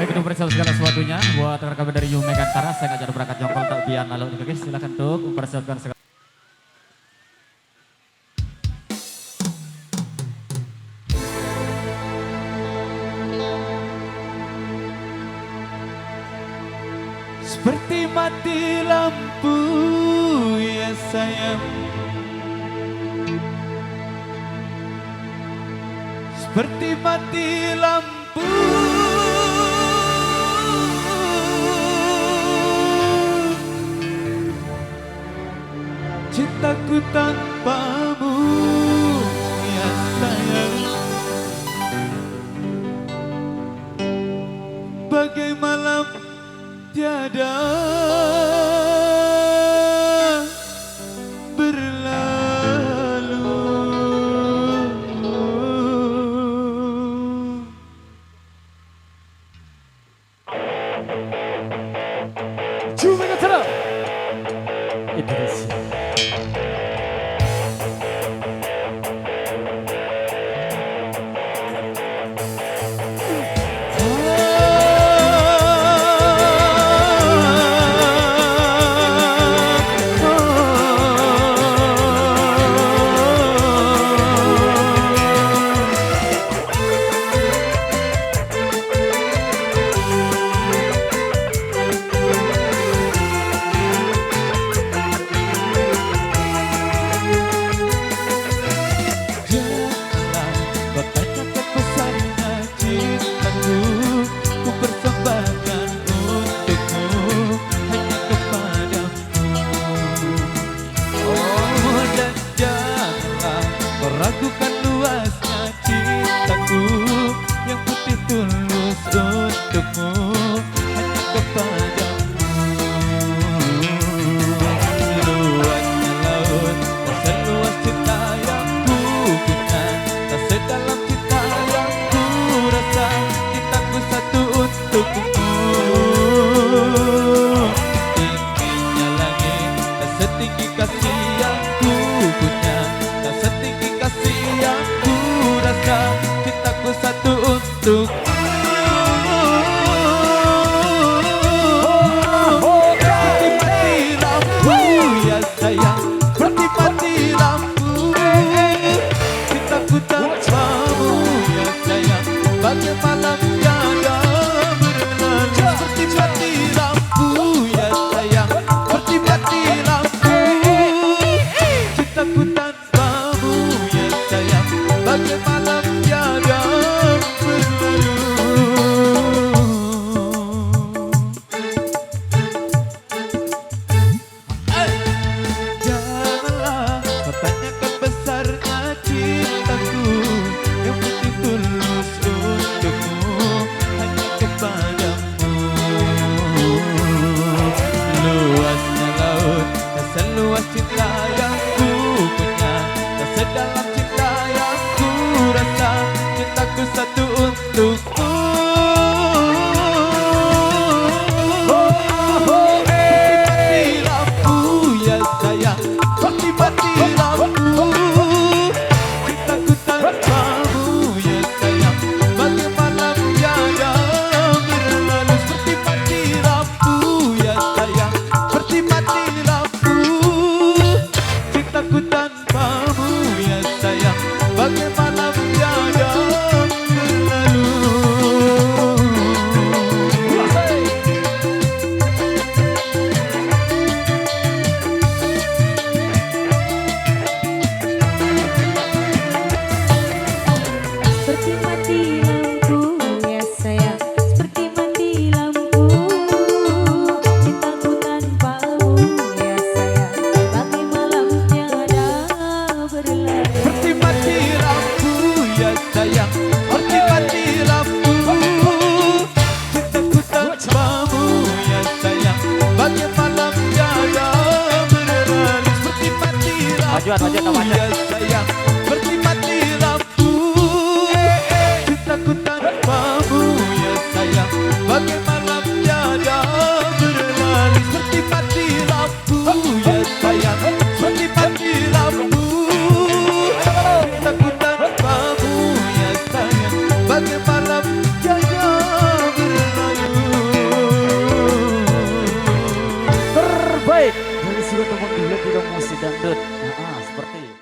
Baik, untuk periksa segala sesuatunya buat rekan kami dari Yume Kantara, saya ngajak berangkat jongkol tak biar lalu nih guys, silakan untuk mempersiapkan segala. Seperti mati lampu ya sayang, seperti mati lampu, cintaku tanpamu ya sayang. Bagai malam tiada berlalu. Yume Kantara Indonesia. Ragukan luasnya cintaku yang putih tulus untukmu, hanya kepadamu. Luasnya laut, tak seluas cinta yang ku punya, tak sedalam cinta yang ku rasa. Cintaku satu untukmu. Tingginya langit, tak setinggi kasih yang ku punya, tak setinggi kasih yang ku rasa. Cintaku satu untukmu. Seperti mati lampu ya sayang, seperti mati lampu, cintaku tanpamu ya sayang. Bagai malam tiada berlalu. Seperti mati lampu ya sayang, seperti mati lampu, cintaku tanpamu ya sayang. Bagai malam tiada berlalu. Janganlah kau tanyakan besarnya cintaku yang putih tulus untukmu, hanya kepadamu. Luasnya laut, tak seluas cinta yang ku punya, tak sedalam cinta yang ku rasa. Cintaku satu untukmu. Seperti mati lampu ya sayang, seperti mati lampu, cintaku tanpamu ya sayang. Bagai malam tiada berlalu. Seperti mati lampu ya sayang, seperti mati lampu, cintaku tanpamu ya sayang. Bagai malam tiada berlalu. Seperti mati lampu ya sayang, seperti mati lampu, cintaku tanpamu ya sayang. Bagai malam tiada berlalu. Seperti mati lampu ya sayang, seperti mati lampu, cintaku tanpamu ya sayang. Bagai malam tiada berlalu. Seperti mati lampu Majuan, majuan, ya sayang, seperti mati lampu, cintaku tanpamu ya sayang. Bagai malam tiada berlalu. Seperti mati lampu ya sayang, seperti mati lampu, cintaku tanpamu ya sayang. Bagai malam tiada berlalu. musik dangdut. Nah,